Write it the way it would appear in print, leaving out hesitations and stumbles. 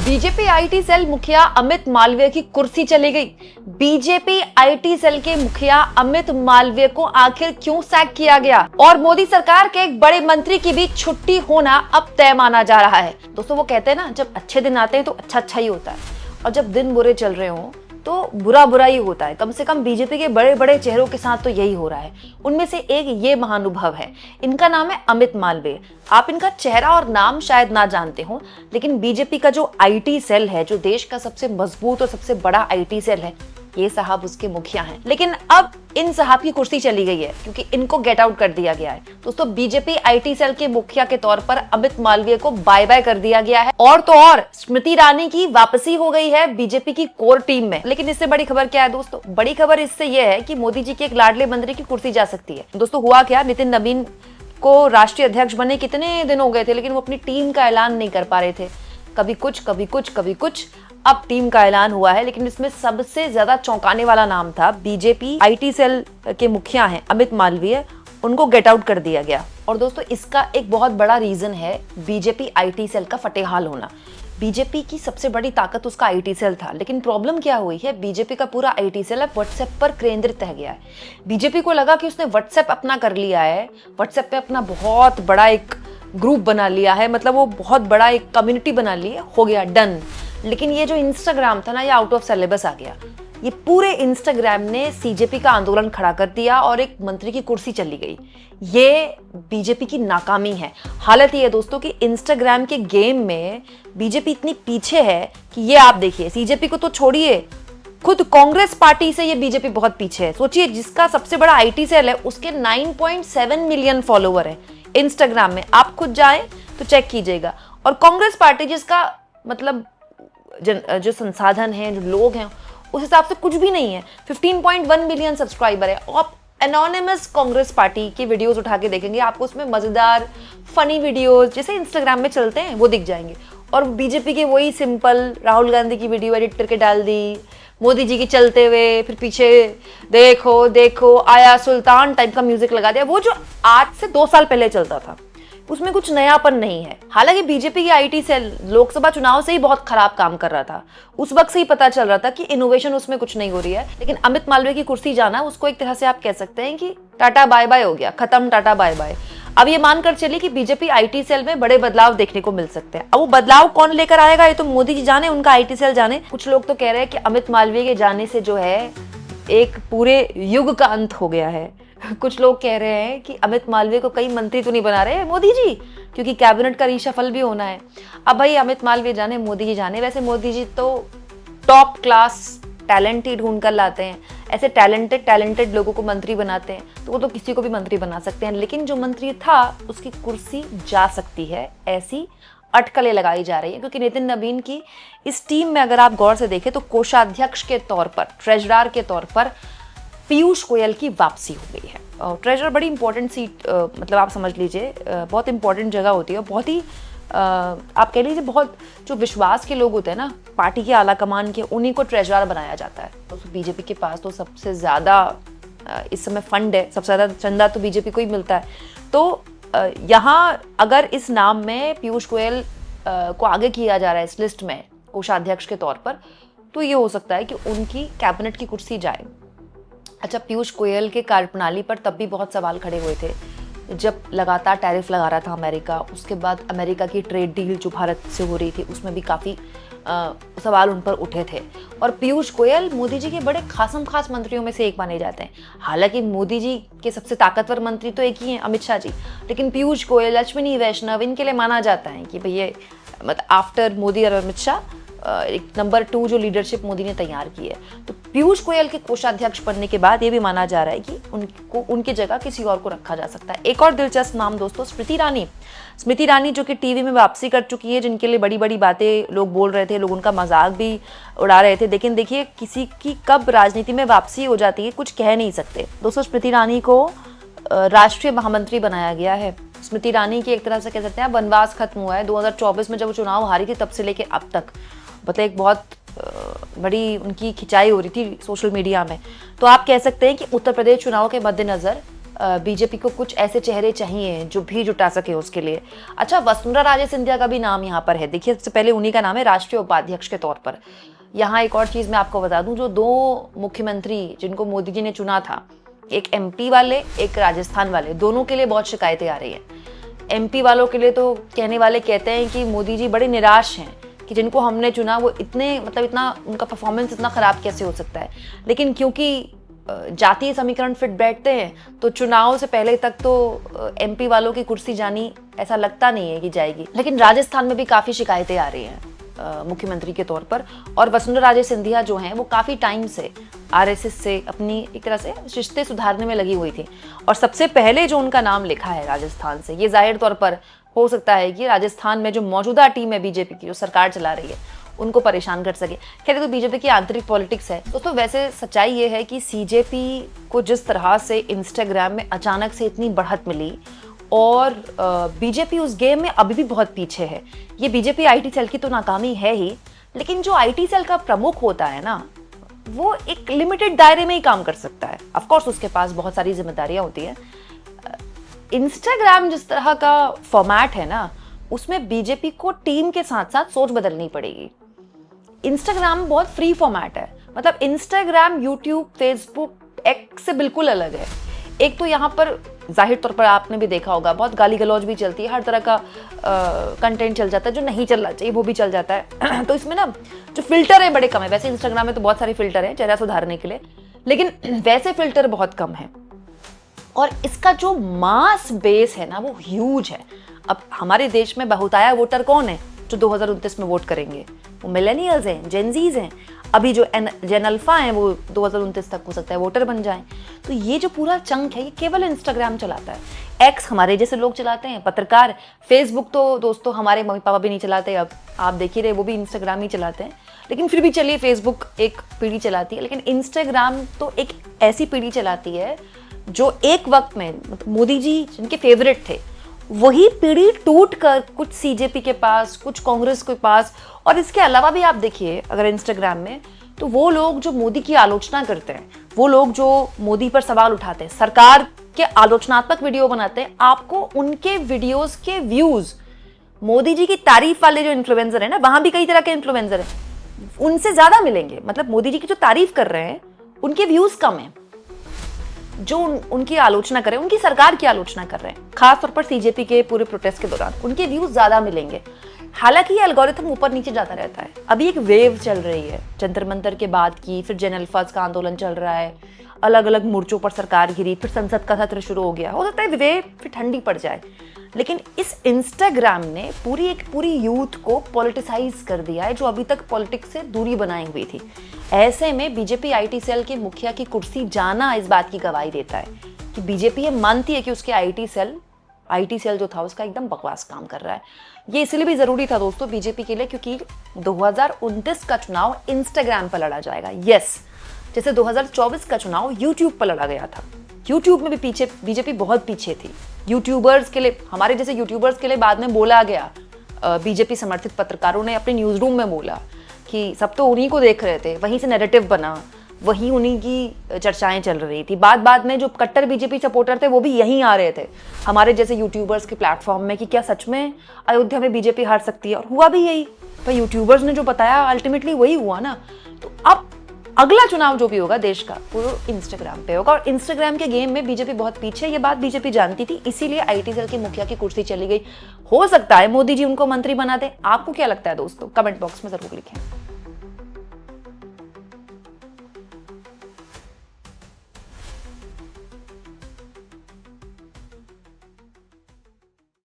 BJP IT cell मुखिया अमित मालवीय की कुर्सी चली गई। बीजेपी आईटी सेल के मुखिया अमित मालवीय को आखिर क्यों सैक किया गया और मोदी सरकार के एक बड़े मंत्री की भी छुट्टी होना अब तय माना जा रहा है। दोस्तों, वो कहते हैं ना, जब अच्छे दिन आते हैं तो अच्छा अच्छा ही होता है, और जब दिन बुरे चल रहे हो तो बुरा बुरा ही होता है। कम से कम बीजेपी के बड़े बड़े चेहरों के साथ तो यही हो रहा है। उनमें से एक ये महानुभव है, इनका नाम है अमित मालवीय। आप इनका चेहरा और नाम शायद ना जानते हो, लेकिन बीजेपी का जो आईटी सेल है, जो देश का सबसे मजबूत और सबसे बड़ा आईटी सेल है, ये साहब उसके मुखिया हैं। लेकिन अब इन साहब की कुर्सी चली गई है क्योंकि इनको गेट आउट कर दिया गया है। दोस्तों, बीजेपी आईटी सेल के मुखिया के तौर पर अमित मालवीय को बाय बाय कर दिया गया है, और तो और स्मृति ईरानी की वापसी हो गई है बीजेपी की कोर टीम में। लेकिन इससे बड़ी खबर क्या है दोस्तों? बड़ी खबर इससे यह है कि मोदी जी के एक लाडले मंत्री की कुर्सी जा सकती है। दोस्तों, हुआ क्या, नितिन नवीन को राष्ट्रीय अध्यक्ष बने कितने दिन हो गए थे, लेकिन वो अपनी टीम का ऐलान नहीं कर पा रहे थे। कभी कुछ कभी कुछ कभी कुछ। अब टीम का ऐलान हुआ है, लेकिन इसमें सबसे ज्यादा चौंकाने वाला नाम था बीजेपी आईटी सेल के मुखिया हैं अमित मालवीय, उनको गेट आउट कर दिया गया। और दोस्तों, इसका एक बहुत बड़ा रीजन है बीजेपी आईटी सेल का फटेहाल होना। बीजेपी की सबसे बड़ी ताकत उसका आईटी सेल था, लेकिन प्रॉब्लम क्या हुई है, बीजेपी का पूरा आईटी सेल अब व्हाट्सएप पर केंद्रित रह गया है। बीजेपी को लगा कि उसने व्हाट्सएप अपना कर लिया है, व्हाट्सएप पे अपना बहुत बड़ा एक ग्रुप बना लिया है, मतलब वो बहुत बड़ा एक कम्युनिटी बना ली है, हो गया डन। लेकिन ये जो इंस्टाग्राम था ना, ये आउट ऑफ सिलेबस आ गया। ये पूरे इंस्टाग्राम ने सीजेपी का आंदोलन खड़ा कर दिया और एक मंत्री की कुर्सी चली गई। ये बीजेपी की नाकामी है। हालत ये है दोस्तों कि इंस्टाग्राम के गेम में बीजेपी इतनी पीछे है कि ये आप देखिए, सीजेपी को तो छोड़िए, खुद कांग्रेस पार्टी से ये बीजेपी बहुत पीछे है। सोचिए, जिसका सबसे बड़ा आईटी सेल है उसके 9.7 मिलियन फॉलोवर है इंस्टाग्राम में, आप खुद जाएं तो चेक कीजिएगा। और कांग्रेस पार्टी जिसका मतलब जो संसाधन है, जो लोग हैं, उस हिसाब से कुछ भी नहीं है, 15.1 मिलियन सब्सक्राइबर है। आप एनोनिमस कांग्रेस पार्टी की वीडियोस उठा के देखेंगे, आपको उसमें मजेदार फनी वीडियोस जैसे इंस्टाग्राम में चलते हैं वो दिख जाएंगे। और बीजेपी के वही सिंपल राहुल गांधी की वीडियो एडिट करके डाल दी, मोदी जी की चलते हुए, फिर पीछे देखो देखो आया सुल्तान टाइप का म्यूजिक लगा दिया, वो जो आज से 2 साल पहले चलता था, उसमें कुछ नयापन नहीं है। हालांकि बीजेपी की आईटी सेल लोकसभा चुनाव से ही बहुत खराब काम कर रहा था, उस वक्त से ही पता चल रहा था कि इनोवेशन उसमें कुछ नहीं हो रही है। लेकिन अमित मालवीय की कुर्सी जाना, उसको एक तरह से आप कह सकते हैं कि टाटा बाय बाय हो गया, खत्म, टाटा बाय बाय। अब ये मानकर चलिए कि बीजेपी आईटी सेल में बड़े बदलाव देखने को मिल सकते हैं। अब वो बदलाव कौन लेकर आएगा, ये तो मोदी जी जाने, उनका आईटी सेल जाने। कुछ लोग तो कह रहे हैं कि अमित मालवीय के जाने से जो है एक पूरे युग का अंत हो गया है। कुछ लोग कह रहे हैं कि अमित मालवीय को कई मंत्री तो नहीं बना रहे मोदी जी, क्योंकि कैबिनेट का रीशफल भी होना है। अब भाई अमित मालवीय जाने, मोदी जी जाने। वैसे मोदी जी तो टॉप क्लास टैलेंट ही ढूंढ कर लाते हैं, ऐसे टैलेंटेड लोगों को मंत्री बनाते हैं, तो वो तो किसी को भी मंत्री बना सकते हैं। लेकिन जो मंत्री था उसकी कुर्सी जा सकती है, ऐसी अटकलें लगाई जा रही है, क्योंकि नितिन नवीन की इस टीम में अगर आप गौर से देखें तो कोषाध्यक्ष के तौर पर, ट्रेजरर के तौर पर पीयूष गोयल की वापसी हो गई है। ट्रेजरर बड़ी इंपॉर्टेंट सीट, मतलब आप समझ लीजिए बहुत इंपॉर्टेंट जगह होती है, बहुत ही आप कह लीजिए बहुत जो विश्वास के लोग होते हैं ना पार्टी के आला कमान के, उन्हीं को ट्रेजरर बनाया जाता है। तो बीजेपी के पास तो सबसे ज़्यादा इस समय फंड है, सबसे ज़्यादा चंदा तो बीजेपी को ही मिलता है। तो यहाँ अगर इस नाम में पीयूष गोयल को आगे किया जा रहा है इस लिस्ट में कोषाध्यक्ष के तौर पर, तो ये हो सकता है कि उनकी कैबिनेट की कुर्सी जाए। अच्छा, पीयूष गोयल के कार्यप्रणाली पर तब भी बहुत सवाल खड़े हुए थे जब लगातार टैरिफ लगा रहा था अमेरिका। उसके बाद अमेरिका की ट्रेड डील जो भारत से हो रही थी, उसमें भी काफ़ी सवाल उन पर उठे थे। और पीयूष गोयल मोदी जी के बड़े खास मंत्रियों में से एक माने जाते हैं। हालांकि मोदी जी के सबसे ताकतवर मंत्री तो एक ही हैं, अमित शाह जी, लेकिन पीयूष गोयल, अश्विनी वैष्णव, इनके लिए माना जाता है कि भैया मतलब आफ्टर मोदी और अमित शाह एक नंबर 2 जो लीडरशिप मोदी ने तैयार की है। तो पीयूष गोयल के कोषाध्यक्ष बनने के बाद ये भी माना जा रहा है कि उनकी जगह किसी और को रखा जा सकता है। एक और दिलचस्प नाम दोस्तों, स्मृति ईरानी जो कि टीवी में वापसी कर चुकी है, जिनके लिए बड़ी बड़ी बातें लोग बोल रहे थे, लोग उनका मजाक भी उड़ा रहे थे। लेकिन देखिए, किसी की कब राजनीति में वापसी हो जाती है कुछ कह नहीं सकते। दोस्तों, स्मृति ईरानी को राष्ट्रीय महामंत्री बनाया गया है। स्मृति ईरानी की एक तरह से कह सकते हैं वनवास खत्म हुआ है। 2024 में जब वो चुनाव हारी थी तब से लेके अब तक, मतलब एक बहुत बड़ी उनकी खिंचाई हो रही थी सोशल मीडिया में। तो आप कह सकते हैं कि उत्तर प्रदेश चुनाव के मद्देनजर बीजेपी को कुछ ऐसे चेहरे चाहिए जो भी जुटा सके उसके लिए। अच्छा, वसुंधरा राजे सिंधिया का भी नाम यहाँ पर है। देखिए, सबसे पहले उन्हीं का नाम है राष्ट्रीय उपाध्यक्ष के तौर पर। यहाँ एक और चीज मैं आपको बता दूं, जो 2 मुख्यमंत्री जिनको मोदी जी ने चुना था, एक एमपी वाले, एक राजस्थान वाले, दोनों के लिए बहुत शिकायतें आ रही हैं। एमपी वालों के लिए तो कहने वाले कहते हैं कि मोदी जी बड़े निराश हैं कि जिनको हमने चुना वो इतने, मतलब इतना उनका परफॉर्मेंस इतना खराब कैसे हो सकता है। लेकिन क्योंकि जातीय समीकरण फिट बैठते हैं तो चुनाव से पहले तक तो एमपी वालों की कुर्सी जानी ऐसा लगता नहीं है कि जाएगी। लेकिन राजस्थान में भी काफी शिकायतें आ रही हैं मुख्यमंत्री के तौर पर। और वसुंधरा राजे सिंधिया जो हैं वो काफी टाइम से आरएसएस से अपनी एक तरह से रिश्ते सुधारने में लगी हुई थी, और सबसे पहले जो उनका नाम लिखा है राजस्थान से, ये जाहिर तौर पर हो सकता है कि राजस्थान में जो मौजूदा टीम है बीजेपी की, जो सरकार चला रही है, उनको परेशान कर सके। खैर, तो बीजेपी की आंतरिक पॉलिटिक्स है दोस्तों। वैसे सच्चाई ये है कि सीजेपी को जिस तरह से इंस्टाग्राम में अचानक से इतनी बढ़त मिली, और बीजेपी उस गेम में अभी भी बहुत पीछे है। ये बीजेपी आईटी सेल की तो नाकामी है ही, लेकिन जो आईटी सेल का प्रमुख होता है ना, वो एक लिमिटेड दायरे में ही काम कर सकता है। ऑफ कोर्स उसके पास बहुत सारी जिम्मेदारियां होती हैं। इंस्टाग्राम जिस तरह का फॉर्मेट है ना, उसमें बीजेपी को टीम के साथ साथ सोच बदलनी पड़ेगी। इंस्टाग्राम बहुत फ्री फॉर्मेट है, मतलब इंस्टाग्राम, यूट्यूब, फेसबुक, एक्स से बिल्कुल अलग है। एक तो यहाँ पर जाहिर तौर पर आपने भी देखा होगा, बहुत गाली गलौज भी चलती है, हर तरह का कंटेंट चल जाता है जो नहीं चलना चाहिए वो भी चल जाता है। तो इसमें ना जो फिल्टर है बड़े कम है। वैसे इंस्टाग्राम में तो बहुत सारे फिल्टर हैं चेहरा सुधारने के लिए, लेकिन वैसे फिल्टर बहुत कम है। और इसका जो मास बेस है ना, वो ह्यूज है। अब हमारे देश में बहुताया वोटर कौन है जो 2029 में वोट करेंगे? वो मिलेनियल्स हैं, जेनजीज हैं। अभी जो जेन अल्फा हैं वो 2029 तक हो सकता है वोटर बन जाएं। तो ये जो पूरा चंक है, ये केवल इंस्टाग्राम चलाता है। एक्स हमारे जैसे लोग चलाते हैं, पत्रकार। फेसबुक तो दोस्तों हमारे मम्मी पापा भी नहीं चलाते, अब आप देख ही रहे, वो भी इंस्टाग्राम ही चलाते हैं। लेकिन फिर भी चलिए, फेसबुक एक पीढ़ी चलाती है, लेकिन इंस्टाग्राम तो एक ऐसी पीढ़ी चलाती है जो एक वक्त में, मतलब मोदी जी जिनके फेवरेट थे, वही पीढ़ी टूट कर कुछ सीजेपी के पास, कुछ कांग्रेस के पास। और इसके अलावा भी आप देखिए अगर इंस्टाग्राम में, तो वो लोग जो मोदी की आलोचना करते हैं, वो लोग जो मोदी पर सवाल उठाते हैं, सरकार के आलोचनात्मक वीडियो बनाते हैं, आपको उनके वीडियोस के व्यूज, मोदी जी की तारीफ वाले जो इन्फ्लुएंसर है ना, वहां भी कई तरह के इन्फ्लुएंसर हैं, उनसे ज्यादा मिलेंगे। मतलब मोदी जी की जो तारीफ कर रहे हैं उनके व्यूज कम है, जो उनकी आलोचना कर रहे हैं, उनकी सरकार की आलोचना कर रहे हैं, खासतौर पर सीजेपी के पूरे प्रोटेस्ट के दौरान उनके व्यूज ज्यादा मिलेंगे। हालांकि ये एल्गोरिथम ऊपर नीचे जाता रहता है। अभी एक वेव चल रही है जंतर मंतर के बाद की, फिर जेन अल्फाज का आंदोलन चल रहा है, अलग अलग मोर्चों पर सरकार गिरी, फिर संसद का सत्र शुरू हो गया। हो सकता है वेव फिर ठंडी पड़ जाए, लेकिन इस इंस्टाग्राम ने पूरी यूथ को पॉलिटिसाइज कर दिया है, जो अभी तक पॉलिटिक्स से दूरी बनाई हुई थी। ऐसे में बीजेपी आईटी सेल के मुखिया की कुर्सी जाना इस बात की गवाही देता है कि बीजेपी ये मानती है कि उसके आईटी सेल जो था उसका एकदम बकवास काम कर रहा है। ये इसलिए भी जरूरी था दोस्तों बीजेपी के लिए, क्योंकि 2029 का चुनाव इंस्टाग्राम पर लड़ा जाएगा। यस, जैसे 2024 का चुनाव यूट्यूब पर लड़ा गया था। यूट्यूब में भी पीछे बीजेपी बहुत पीछे थी। यूट्यूबर्स के लिए, हमारे जैसे यूट्यूबर्स के लिए बाद में बोला गया, बीजेपी समर्थित पत्रकारों ने अपने न्यूज रूम में बोला कि सब तो उन्हीं को देख रहे थे, वहीं से नैरेटिव बना, वहीं उन्हीं की चर्चाएं चल रही थी। बाद में जो कट्टर बीजेपी सपोर्टर थे वो भी यहीं आ रहे थे हमारे जैसे यूट्यूबर्स के प्लेटफॉर्म में कि क्या सच में अयोध्या में बीजेपी हार सकती है, और हुआ भी यही। पर यूट्यूबर्स ने जो बताया अल्टीमेटली वही हुआ ना। तो अब अगला चुनाव जो भी होगा देश का, वो इंस्टाग्राम पे होगा, और इंस्टाग्राम के गेम में बीजेपी बहुत पीछे, ये बात बीजेपी जानती थी, इसीलिए आईटी सेल के मुखिया की कुर्सी चली गई। हो सकता है मोदी जी उनको मंत्री बना दे। आपको क्या लगता है दोस्तों? कमेंट बॉक्स में जरूर लिखें।